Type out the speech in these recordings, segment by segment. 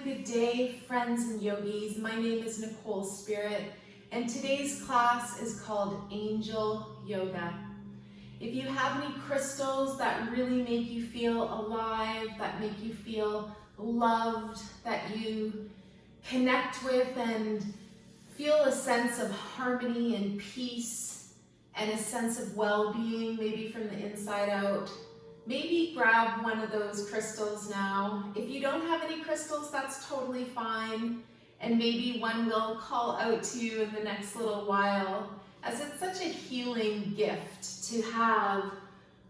good day, friends and yogis. My name is Nicole Spirit, and today's class is called Angel Yoga. If you have any crystals that really make you feel alive, that make you feel loved, that you connect with and feel a sense of harmony and peace and a sense of well-being, maybe from the inside out, maybe grab one of those crystals now. If you don't have any crystals, that's totally fine. And maybe one will call out to you in the next little while, as it's such a healing gift to have,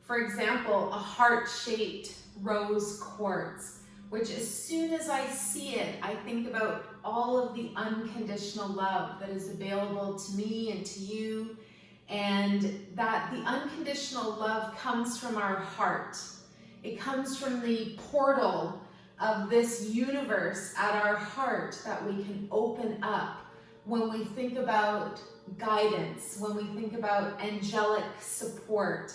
for example, a heart-shaped rose quartz, which as soon as I see it, I think about all of the unconditional love that is available to me and to you, and that the unconditional love comes from our heart. It comes from the portal of this universe at our heart that we can open up when we think about guidance, when we think about angelic support,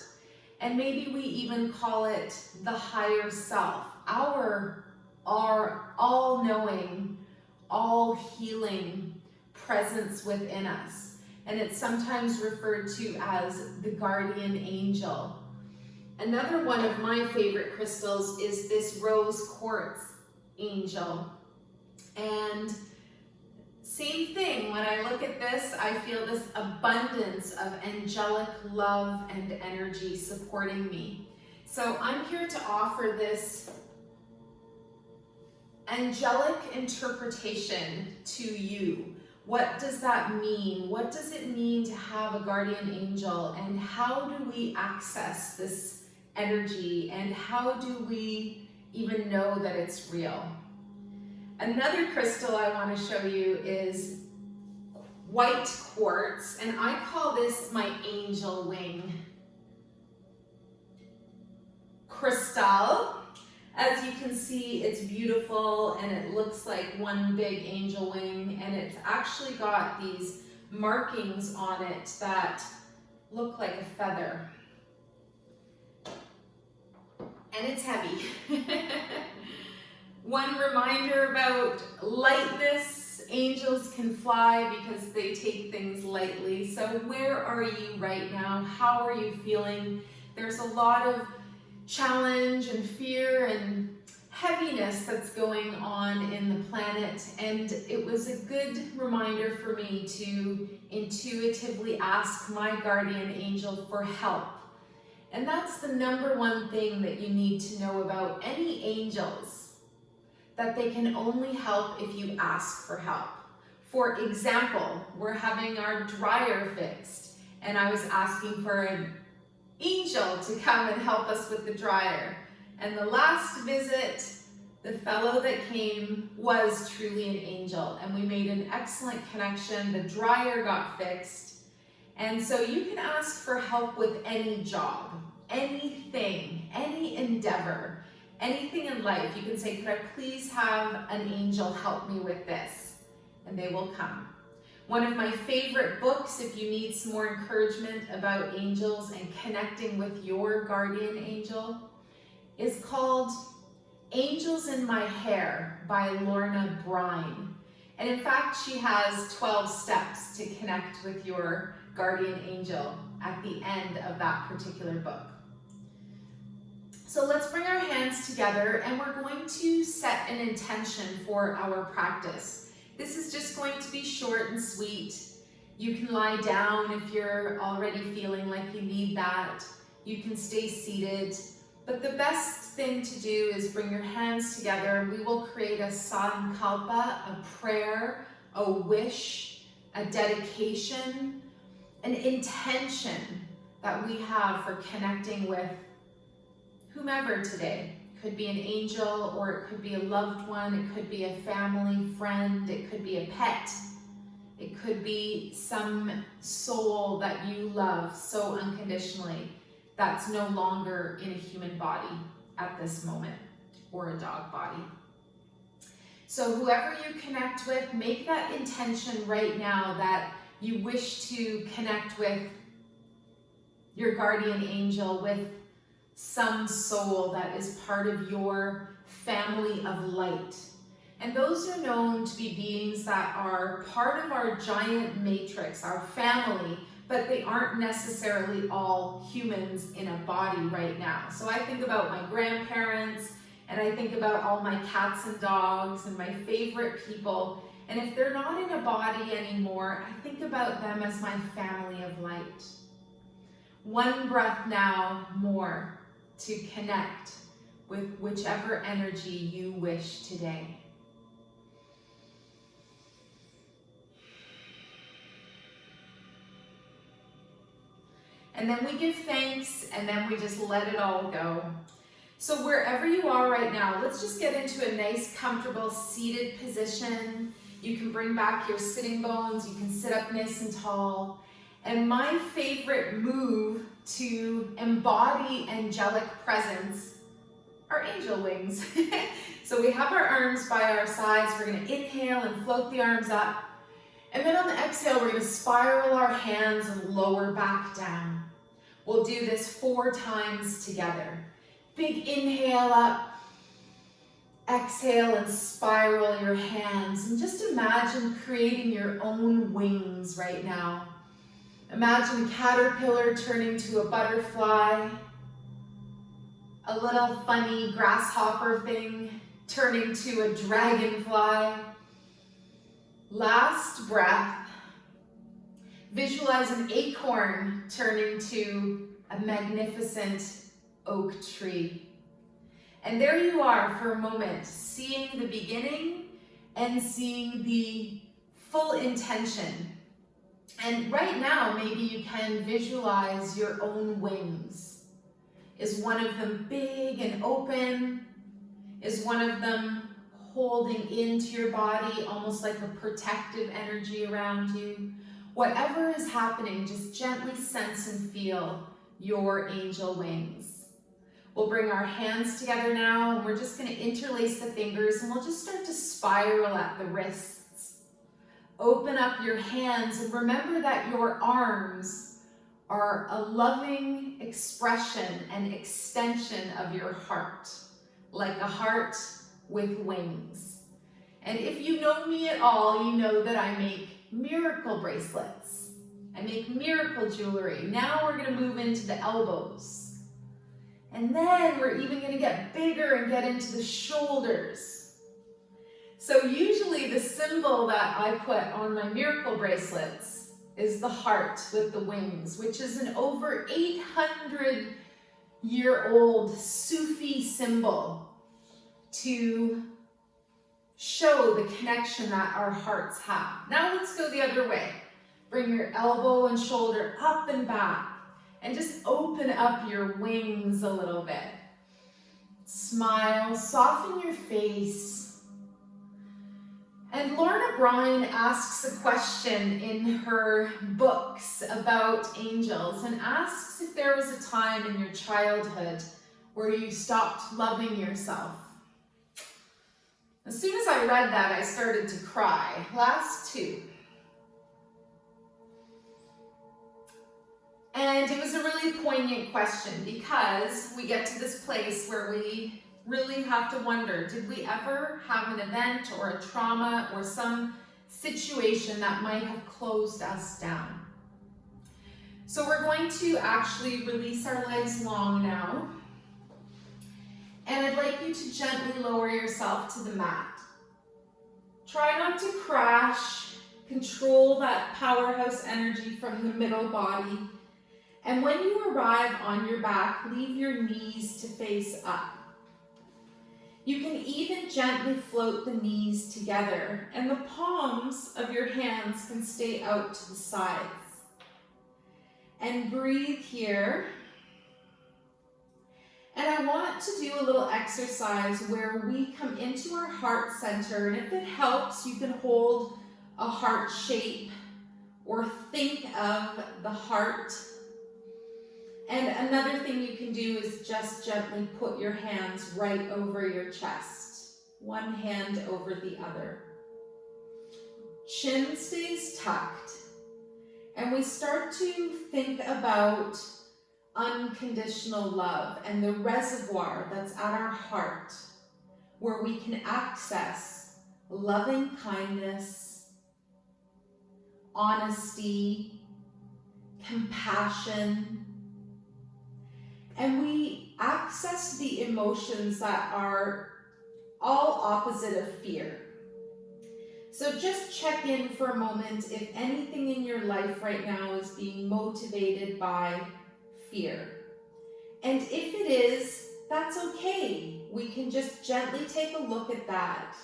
and maybe we even call it the higher self, our all-knowing, all-healing presence within us. And it's sometimes referred to as the guardian angel. Another one of my favorite crystals is this rose quartz angel. And same thing, when I look at this, I feel this abundance of angelic love and energy supporting me. So I'm here to offer this angelic interpretation to you. What does that mean? What does it mean to have a guardian angel? And how do we access this energy? And how do we even know that it's real? Another crystal I want to show you is white quartz, and I call this my angel wing. Cristal. As you can see, it's beautiful and it looks like one big angel wing, and it's actually got these markings on it that look like a feather. And it's heavy. One reminder about lightness: angels can fly because they take things lightly. So where are you right now? How are you feeling? There's a lot of challenge and fear and heaviness that's going on in the planet, and it was a good reminder for me to intuitively ask my guardian angel for help. And that's the number one thing that you need to know about any angels, that they can only help if you ask for help. For example, we're having our dryer fixed, and I was asking for an angel to come and help us with the dryer. And the last visit, the fellow that came was truly an angel, and we made an excellent connection. The dryer got fixed. And so you can ask for help with any job, anything, any endeavor, anything in life. You can say, could I please have an angel help me with this? And they will come. One of my favorite books, if you need some more encouragement about angels and connecting with your guardian angel, is called Angels in My Hair by Lorna Brine. And in fact, she has 12 steps to connect with your guardian angel at the end of that particular book. So let's bring our hands together, and we're going to set an intention for our practice. This is just going to be short and sweet. You can lie down if you're already feeling like you need that. You can stay seated. But the best thing to do is bring your hands together. We will create a sankalpa, a prayer, a wish, a dedication, an intention that we have for connecting with whomever today. Could be an angel, or it could be a loved one, it could be a family friend, it could be a pet, it could be some soul that you love so unconditionally that's no longer in a human body at this moment, or a dog body. So whoever you connect with, make that intention right now that you wish to connect with your guardian angel, with some soul that is part of your family of light. And those are known to be beings that are part of our giant matrix, our family, but they aren't necessarily all humans in a body right now. So I think about my grandparents, and I think about all my cats and dogs and my favorite people. And if they're not in a body anymore, I think about them as my family of light. One breath now more to connect with whichever energy you wish today. And then we give thanks, and then we just let it all go. So wherever you are right now, let's just get into a nice, comfortable seated position. You can bring back your sitting bones. You can sit up nice and tall. And my favorite move to embody angelic presence are angel wings. So we have our arms by our sides. We're going to inhale and float the arms up. And then on the exhale, we're going to spiral our hands and lower back down. We'll do this 4 times together. Big inhale up. Exhale and spiral your hands. And just imagine creating your own wings right now. Imagine a caterpillar turning to a butterfly. A little funny grasshopper thing turning to a dragonfly. Last breath. Visualize an acorn turning to a magnificent oak tree. And there you are for a moment, seeing the beginning and seeing the full intention. And right now, maybe you can visualize your own wings. Is one of them big and open? Is one of them holding into your body, almost like a protective energy around you? Whatever is happening, just gently sense and feel your angel wings. We'll bring our hands together now, and we're just going to interlace the fingers, and we'll just start to spiral at the wrists. Open up your hands, and remember that your arms are a loving expression and extension of your heart, like a heart with wings. And if you know me at all, you know that I make miracle bracelets. I make miracle jewelry. Now we're going to move into the elbows. And then we're even going to get bigger and get into the shoulders. So usually the symbol that I put on my miracle bracelets is the heart with the wings, which is an over 800-year-old Sufi symbol to show the connection that our hearts have. Now let's go the other way. Bring your elbow and shoulder up and back, and just open up your wings a little bit. Smile, soften your face. And Lorna Bryan asks a question in her books about angels, and asks if there was a time in your childhood where you stopped loving yourself. As soon as I read that, I started to cry. Last 2. And it was a really poignant question, because we get to this place where we really have to wonder, did we ever have an event or a trauma or some situation that might have closed us down? So we're going to actually release our legs long now. And I'd like you to gently lower yourself to the mat. Try not to crash. Control that powerhouse energy from the middle body. And when you arrive on your back, leave your knees to face up. You can even gently float the knees together, and the palms of your hands can stay out to the sides. And breathe here. And I want to do a little exercise where we come into our heart center, and if it helps, you can hold a heart shape or think of the heart. And another thing you can do is just gently put your hands right over your chest, one hand over the other. Chin stays tucked, and we start to think about unconditional love and the reservoir that's at our heart, where we can access loving kindness, honesty, compassion, and we access the emotions that are all opposite of fear. So just check in for a moment if anything in your life right now is being motivated by fear. And if it is, that's okay. We can just gently take a look at that.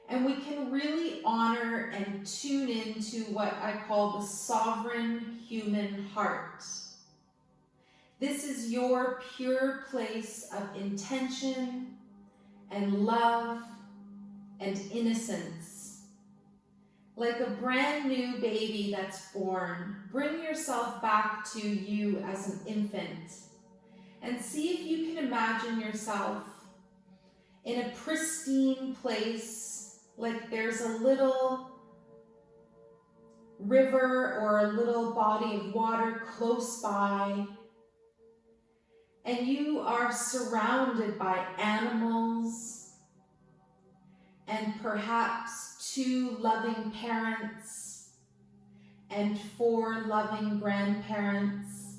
And we can really honor and tune into what I call the sovereign human heart. This is your pure place of intention and love and innocence. Like a brand new baby that's born, bring yourself back to you as an infant and see if you can imagine yourself in a pristine place, like there's a little river or a little body of water close by, and you are surrounded by animals and perhaps 2 loving parents and 4 loving grandparents.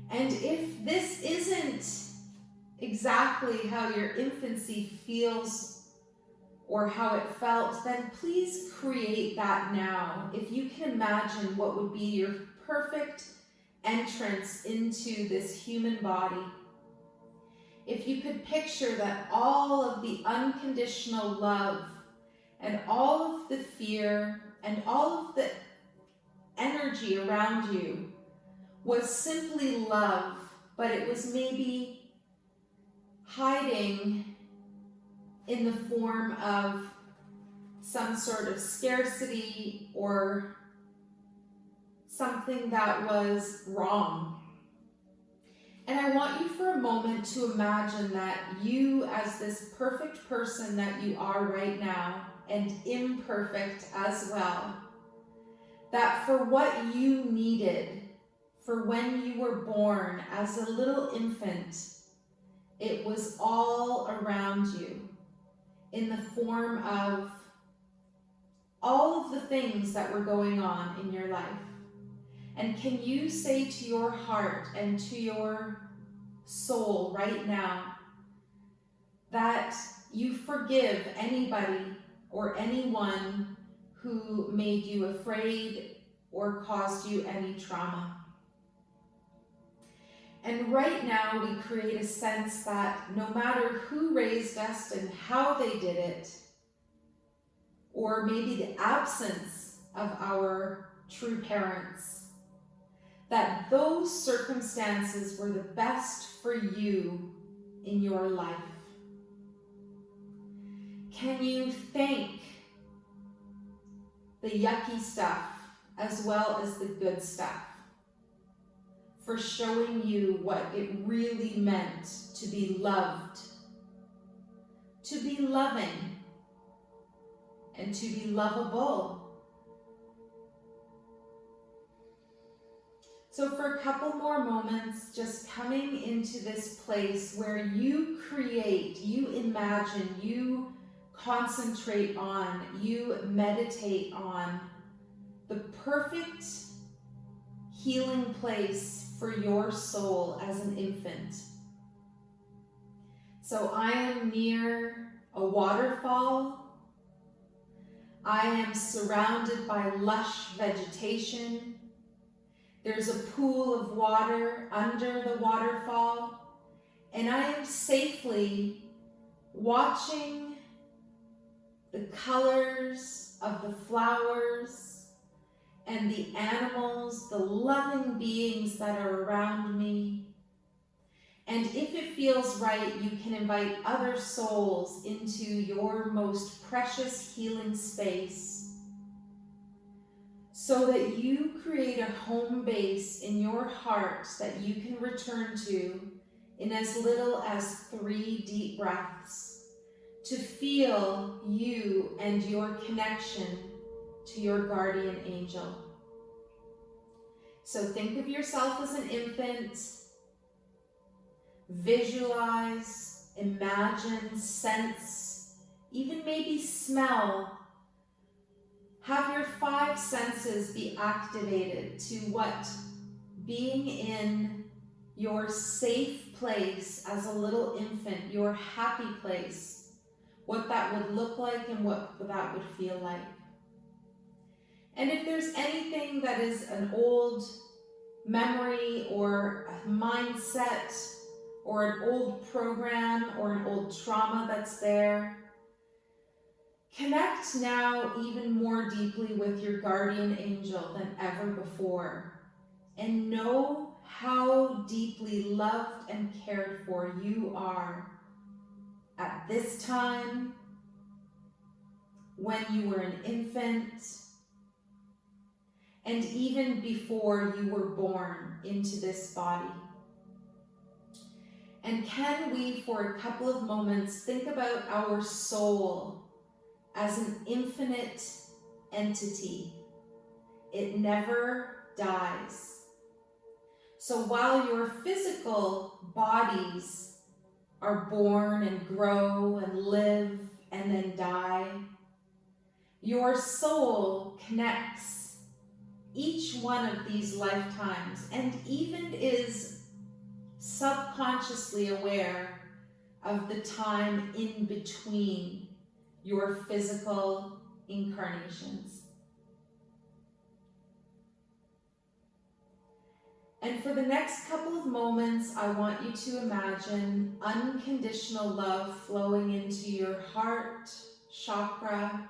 And if this isn't exactly how your infancy feels or how it felt, then please create that now. If you can imagine what would be your perfect entrance into this human body. If you could picture that all of the unconditional love and all of the fear and all of the energy around you was simply love, but it was maybe hiding in the form of some sort of scarcity or something that was wrong. And I want you for a moment to imagine that you, as this perfect person that you are right now, and imperfect as well, that for what you needed, for when you were born as a little infant, it was all around you in the form of all of the things that were going on in your life. And can you say to your heart and to your soul right now that you forgive anybody or anyone who made you afraid or caused you any trauma? And right now we create a sense that no matter who raised us and how they did it, or maybe the absence of our true parents, that those circumstances were the best for you in your life. Can you thank the yucky stuff as well as the good stuff for showing you what it really meant to be loved, to be loving, and to be lovable? So for a couple more moments, just coming into this place where you create, you imagine, you concentrate on, you meditate on the perfect healing place for your soul as an infant. So I am near a waterfall. I am surrounded by lush vegetation. There's a pool of water under the waterfall, and I am safely watching the colors of the flowers and the animals, the loving beings that are around me. And if it feels right, you can invite other souls into your most precious healing space, so that you create a home base in your heart that you can return to in as little as 3 deep breaths, to feel you and your connection to your guardian angel. So think of yourself as an infant. Visualize, imagine, sense even maybe smell. Have your 5 senses be activated to what being in your safe place as a little infant, your happy place, what that would look like and what that would feel like. And if there's anything that is an old memory or a mindset or an old program or an old trauma that's there, connect now even more deeply with your guardian angel than ever before, and know how deeply loved and cared for you are at this time, when you were an infant, and even before you were born into this body. And can we, for a couple of moments, think about our soul as an infinite entity? It never dies. So while your physical bodies are born and grow and live and then die, your soul connects each one of these lifetimes and even is subconsciously aware of the time in between your physical incarnations. And for the next couple of moments, I want you to imagine unconditional love flowing into your heart chakra,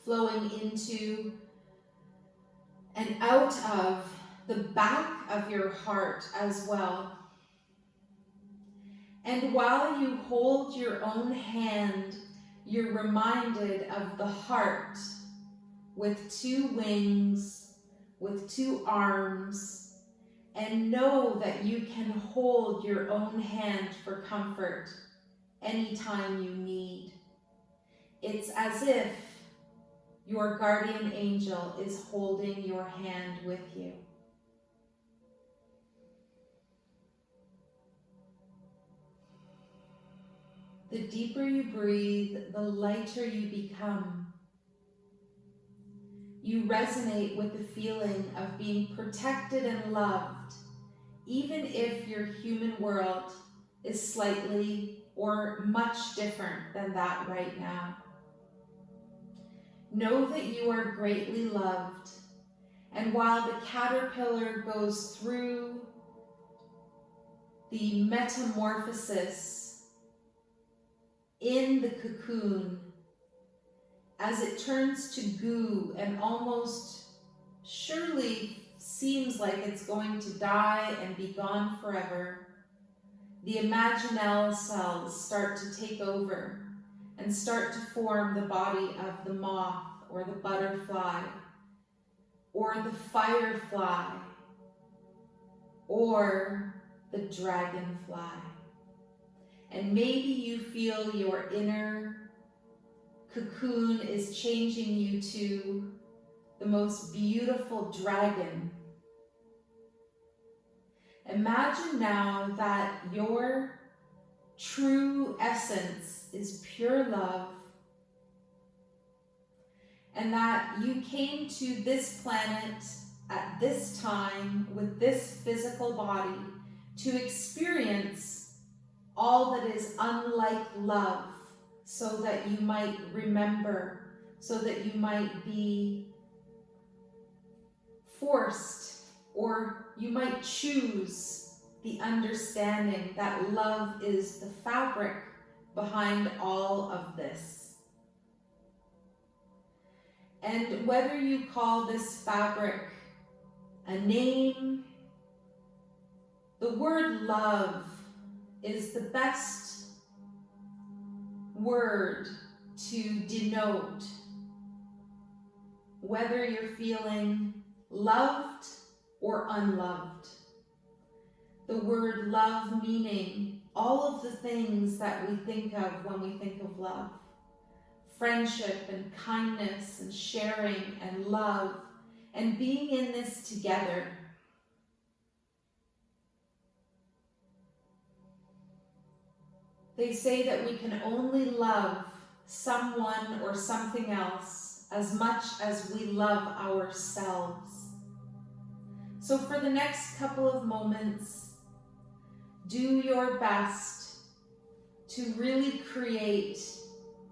flowing into and out of the back of your heart as well. And while you hold your own hand, you're reminded of the heart with 2 wings, with 2 arms, and know that you can hold your own hand for comfort anytime you need. It's as if your guardian angel is holding your hand with you. The deeper you breathe, the lighter you become. You resonate with the feeling of being protected and loved, even if your human world is slightly or much different than that right now. Know that you are greatly loved, and while the caterpillar goes through the metamorphosis in the cocoon, as it turns to goo and almost surely seems like it's going to die and be gone forever, the imaginal cells start to take over and start to form the body of the moth or the butterfly or the firefly or the dragonfly. And maybe you feel your inner cocoon is changing you to the most beautiful dragon. Imagine now that your true essence is pure love, and that you came to this planet at this time with this physical body to experience all that is unlike love, so that you might remember, so that you might be forced, or you might choose the understanding that love is the fabric behind all of this. And whether you call this fabric a name, the word love is the best word to denote whether you're feeling loved or unloved. The word love meaning all of the things that we think of when we think of love. Friendship and kindness and sharing and love and being in this together. They say that we can only love someone or something else as much as we love ourselves. So for the next couple of moments, do your best to really create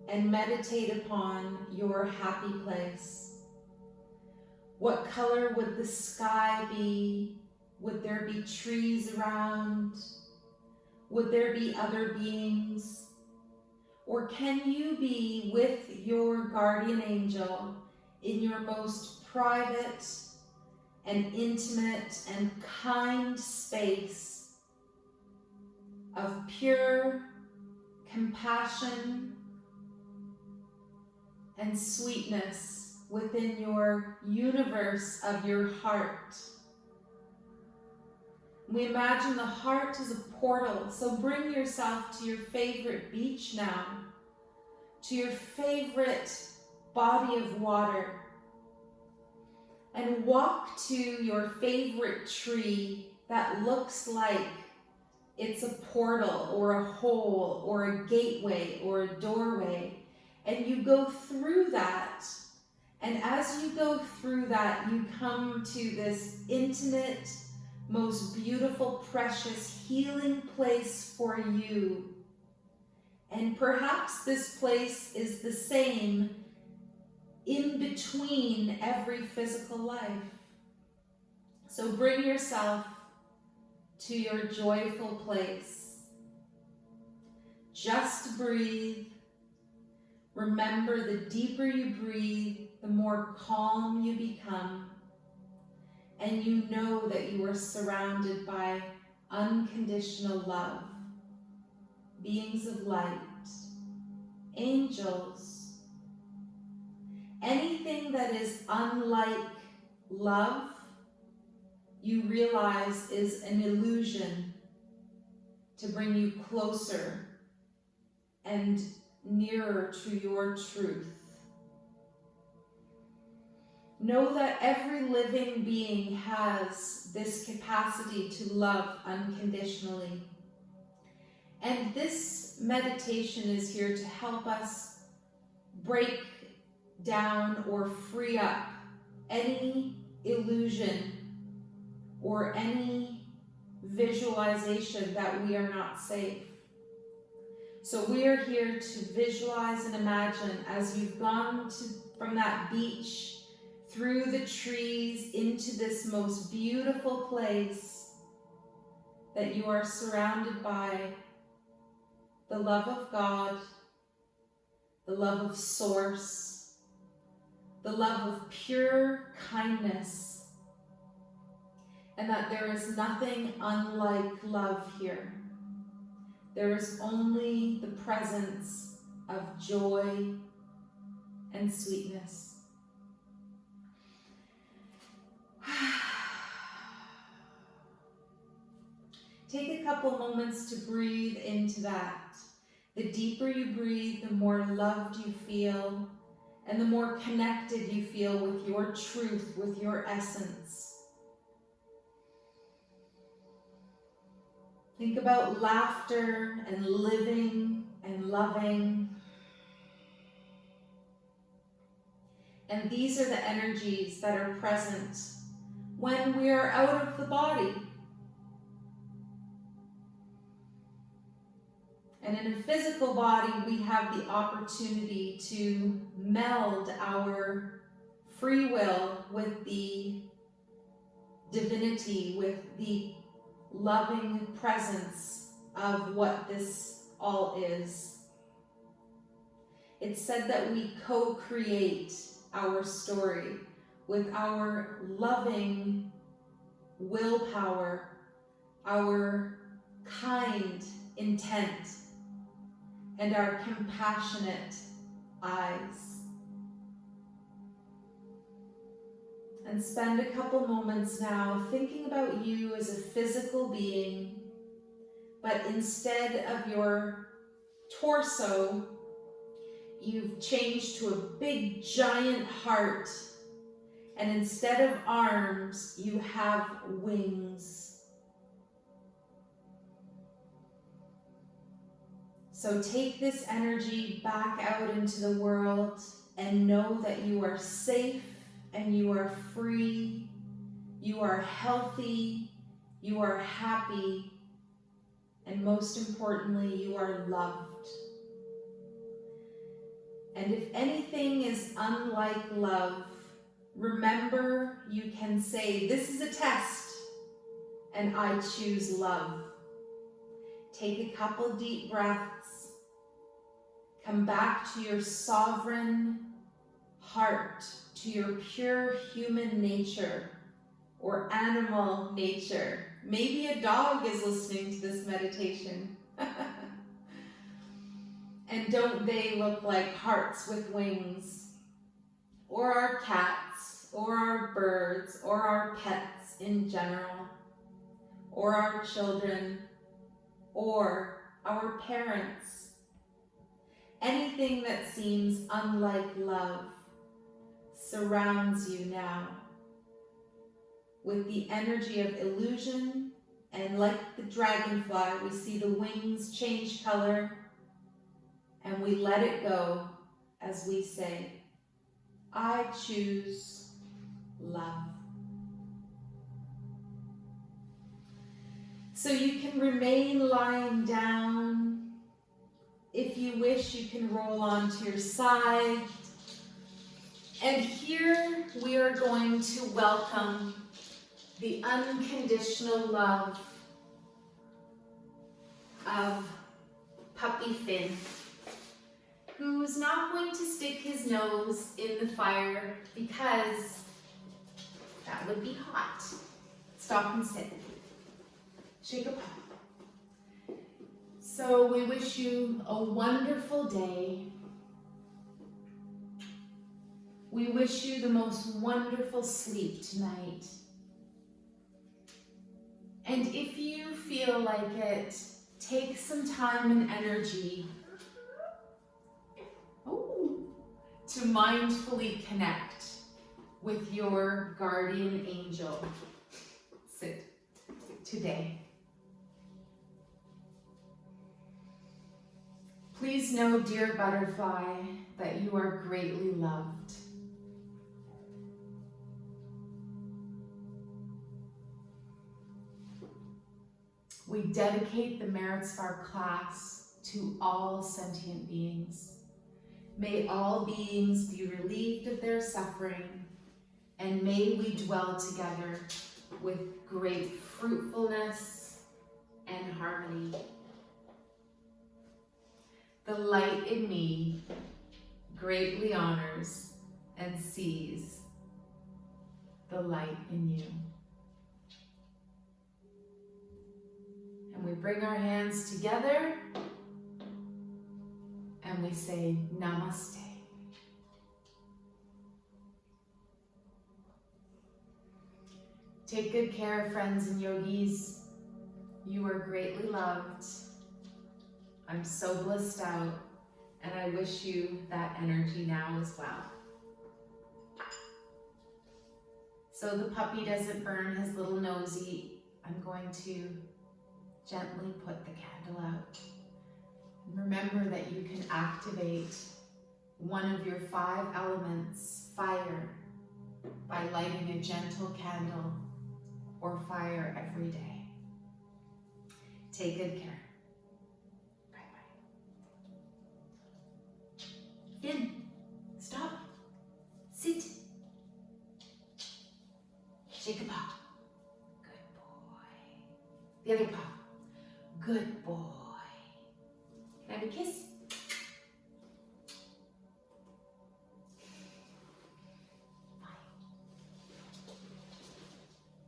and meditate upon your happy place. What color would the sky be? Would there be trees around? Would there be other beings? Or can you be with your guardian angel in your most private and intimate and kind space of pure compassion and sweetness within your universe of your heart? We imagine the heart as a portal, so bring yourself to your favorite beach now, to your favorite body of water, and walk to your favorite tree that looks like it's a portal or a hole or a gateway or a doorway, and you go through that. And as you go through that, you come to this intimate, most beautiful, precious, healing place for you. And perhaps this place is the same in between every physical life. So bring yourself to your joyful place. Just breathe. Remember, the deeper you breathe, the more calm you become. And you know that you are surrounded by unconditional love, beings of light, angels. Anything that is unlike love, you realize is an illusion to bring you closer and nearer to your truth. Know that every living being has this capacity to love unconditionally. And this meditation is here to help us break down or free up any illusion or any visualization that we are not safe. So we are here to visualize and imagine as you've gone from that beach through the trees into this most beautiful place, that you are surrounded by the love of God, the love of Source, the love of pure kindness, and that there is nothing unlike love here. There is only the presence of joy and sweetness. Take a couple moments to breathe into that. The deeper you breathe, the more loved you feel, and the more connected you feel with your truth, with your essence. Think about laughter and living and loving. And these are the energies that are present when we are out of the body. And in a physical body, we have the opportunity to meld our free will with the divinity, with the loving presence of what this all is. It's said that we co-create our story with our loving willpower, our kind intent, and our compassionate eyes. And spend a couple moments now thinking about you as a physical being, but instead of your torso, you've changed to a big giant heart, and instead of arms, you have wings. So take this energy back out into the world and know that you are safe and you are free, you are healthy, you are happy, and most importantly, you are loved. And if anything is unlike love, remember you can say, this is a test, and I choose love. Take a couple deep breaths. Come back to your sovereign heart, to your pure human nature or animal nature. Maybe a dog is listening to this meditation. And don't they look like hearts with wings? Or our cats, or our birds, or our pets in general, or our children, or our parents. Anything that seems unlike love surrounds you now with the energy of illusion, and like the dragonfly, we see the wings change color, and we let it go as we say, I choose love. So you can remain lying down. If you wish, you can roll onto your side. And here we are going to welcome the unconditional love of Puppy Finn, who's not going to stick his nose in the fire because that would be hot. Stop and sit. Shake a paw. So we wish you a wonderful day. We wish you the most wonderful sleep tonight. And if you feel like it, take some time and energy to mindfully connect with your guardian angel. Sit today. Please know, dear butterfly, that you are greatly loved. We dedicate the merits of our class to all sentient beings. May all beings be relieved of their suffering, and may we dwell together with great fruitfulness and harmony. The light in me greatly honors and sees the light in you. And we bring our hands together and we say namaste. Take good care, friends and yogis. You are greatly loved. I'm so blissed out, and I wish you that energy now as well. So the puppy doesn't burn his little nosy, I'm going to gently put the candle out. And remember that you can activate one of your 5 elements, fire, by lighting a gentle candle or fire every day. Take good care. Finn, stop, sit, shake a paw, good boy. The other paw, good boy. Can I have a kiss?